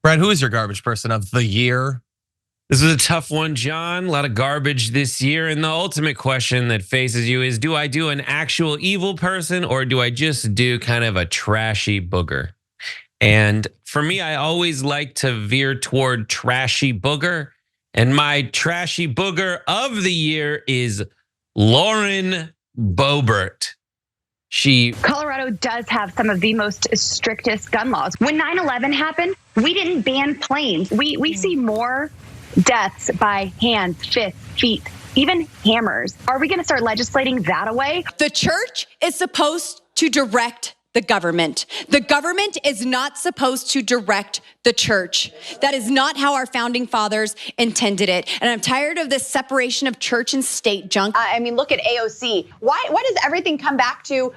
Brad, who is your garbage person of the year? This was a tough one, John. A lot of garbage this year. And the ultimate question that faces you is, do I do an actual evil person or do I just do kind of a trashy booger? And for me, I always like to veer toward trashy booger. And my trashy booger of the year is Lauren Boebert. Colorado does have some of the most strictest gun laws. When 9/11 happened, we didn't ban planes. We see more deaths by hands, fists, feet, even hammers. Are we going to start legislating that away? The church is supposed to direct the government. The government is not supposed to direct the church. That is not how our founding fathers intended it. And I'm tired of this separation of church and state junk. I mean, look at AOC. Why does everything come back to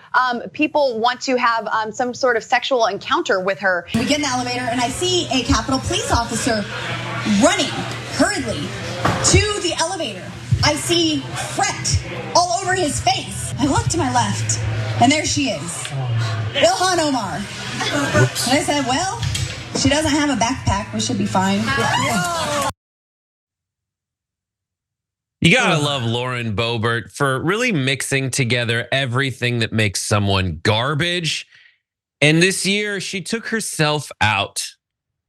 people want to have some sort of sexual encounter with her? We get in the elevator and I see a Capitol police officer running hurriedly to the elevator. I see fret all over his face. I look to my left and there she is. Ilhan Omar. Whoops. And I said, well, she doesn't have a backpack. We should be fine. You gotta love Lauren Boebert for really mixing together everything that makes someone garbage. And this year, she took herself out.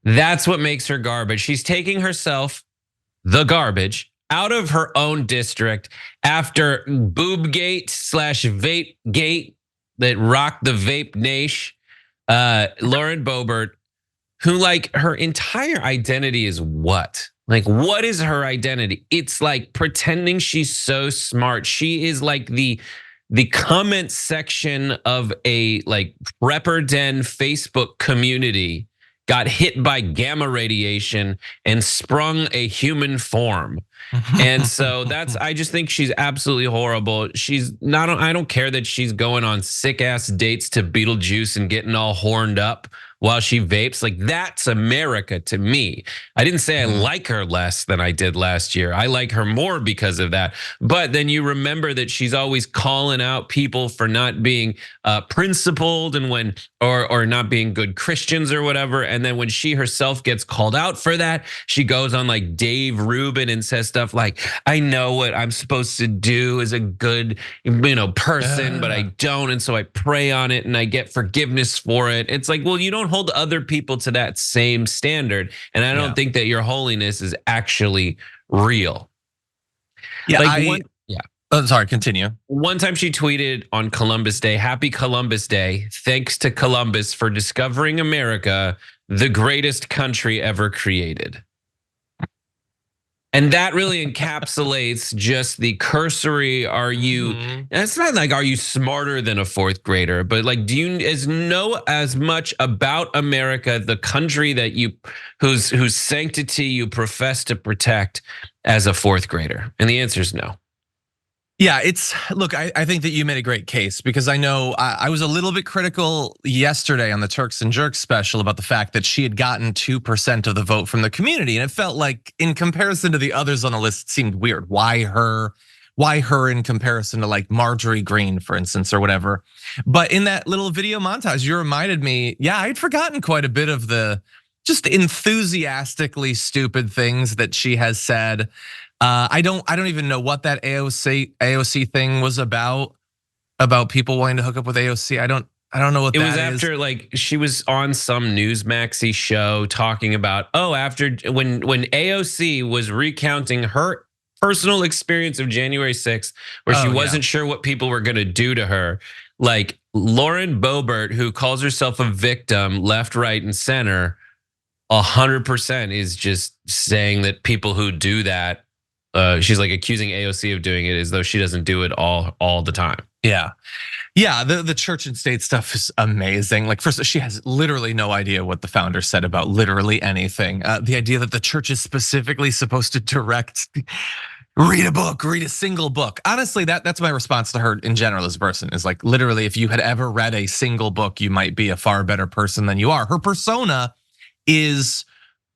That's what makes her garbage. She's taking herself, the garbage, out of her own district after boobgate / vape gate that rocked the vape nation. Lauren Boebert, who like her entire identity is what? Like, what is her identity? It's like pretending she's so smart. She is like the comment section of a like prepper den Facebook community got hit by gamma radiation and sprung a human form. And so I just think she's absolutely horrible. She's not, I don't care that she's going on sick ass dates to Beetlejuice and getting all horned up while she vapes. Like, that's America to me. I didn't say I like her less than I did last year. I like her more because of that. But then you remember that she's always calling out people for not being principled and or not being good Christians or whatever. And then when she herself gets called out for that, she goes on like Dave Rubin and says stuff like, I know what I'm supposed to do as a good, person, but I don't. And so I pray on it and I get forgiveness for it. It's like, well, you don't hold other people to that same standard. And I don't think that your holiness is actually real. Yeah, oh, sorry, continue. One time she tweeted on Columbus Day, Happy Columbus Day. Thanks to Columbus for discovering America, the greatest country ever created. And that really encapsulates just the cursory, it's not like, are you smarter than a fourth grader? But like, do you know as much about America, the country that whose sanctity you profess to protect as a fourth grader? And the answer is no. Yeah, look, I think that you made a great case because I know I was a little bit critical yesterday on the Turks and Jerks special about the fact that she had gotten 2% of the vote from the community. And it felt like in comparison to the others on the list, it seemed weird. Why her in comparison to like Marjorie Greene, for instance, or whatever. But in that little video montage, you reminded me, I'd forgotten quite a bit of the just enthusiastically stupid things that she has said. I don't even know what that AOC thing was about people wanting to hook up with AOC. I don't know what that is. It was after like she was on some Newsmaxy show talking about, after when AOC was recounting her personal experience of January 6th, where she wasn't sure what people were gonna do to her. Like Lauren Boebert, who calls herself a victim left, right, and center, 100% is just saying that people who do that, she's like accusing AOC of doing it as though she doesn't do it all the time. Yeah, the church and state stuff is amazing. Like, first, she has literally no idea what the founder said about literally anything. The idea that the church is specifically supposed to direct, read a single book. Honestly, that's my response to her in general as a person, is like, literally, if you had ever read a single book, you might be a far better person than you are. Her persona is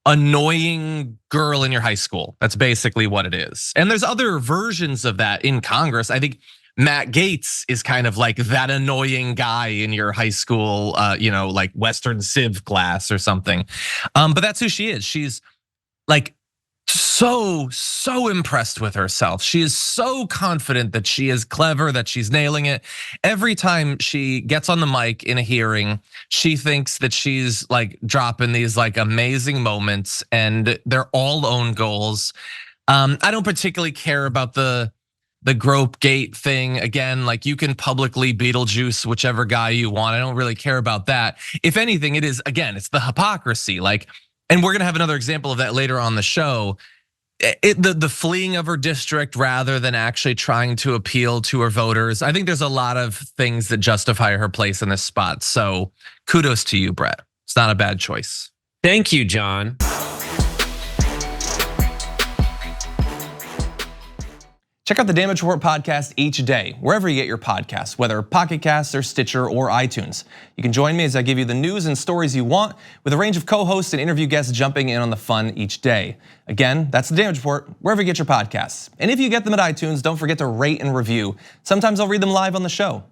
annoying girl in your high school. That's basically what it is. And there's other versions of that in Congress. I think Matt Gaetz is kind of like that annoying guy in your high school, like Western Civ class or something. But that's who she is. She's like so impressed with herself. She is so confident that she is clever, that she's nailing it. Every time she gets on the mic in a hearing, she thinks that she's like dropping these like amazing moments, and they're all own goals. I don't particularly care about the Grope Gate thing. Again, like you can publicly Beetlejuice whichever guy you want. I don't really care about that. If anything, it is, again, it's the hypocrisy. Like, and we're gonna have another example of that later on the show. The fleeing of her district rather than actually trying to appeal to her voters. I think there's a lot of things that justify her place in this spot. So kudos to you, Brett. It's not a bad choice. Thank you, John. Check out the Damage Report podcast each day, wherever you get your podcasts, whether Pocket Casts or Stitcher or iTunes. You can join me as I give you the news and stories you want, with a range of co-hosts and interview guests jumping in on the fun each day. Again, that's the Damage Report, wherever you get your podcasts. And if you get them at iTunes, don't forget to rate and review. Sometimes I'll read them live on the show.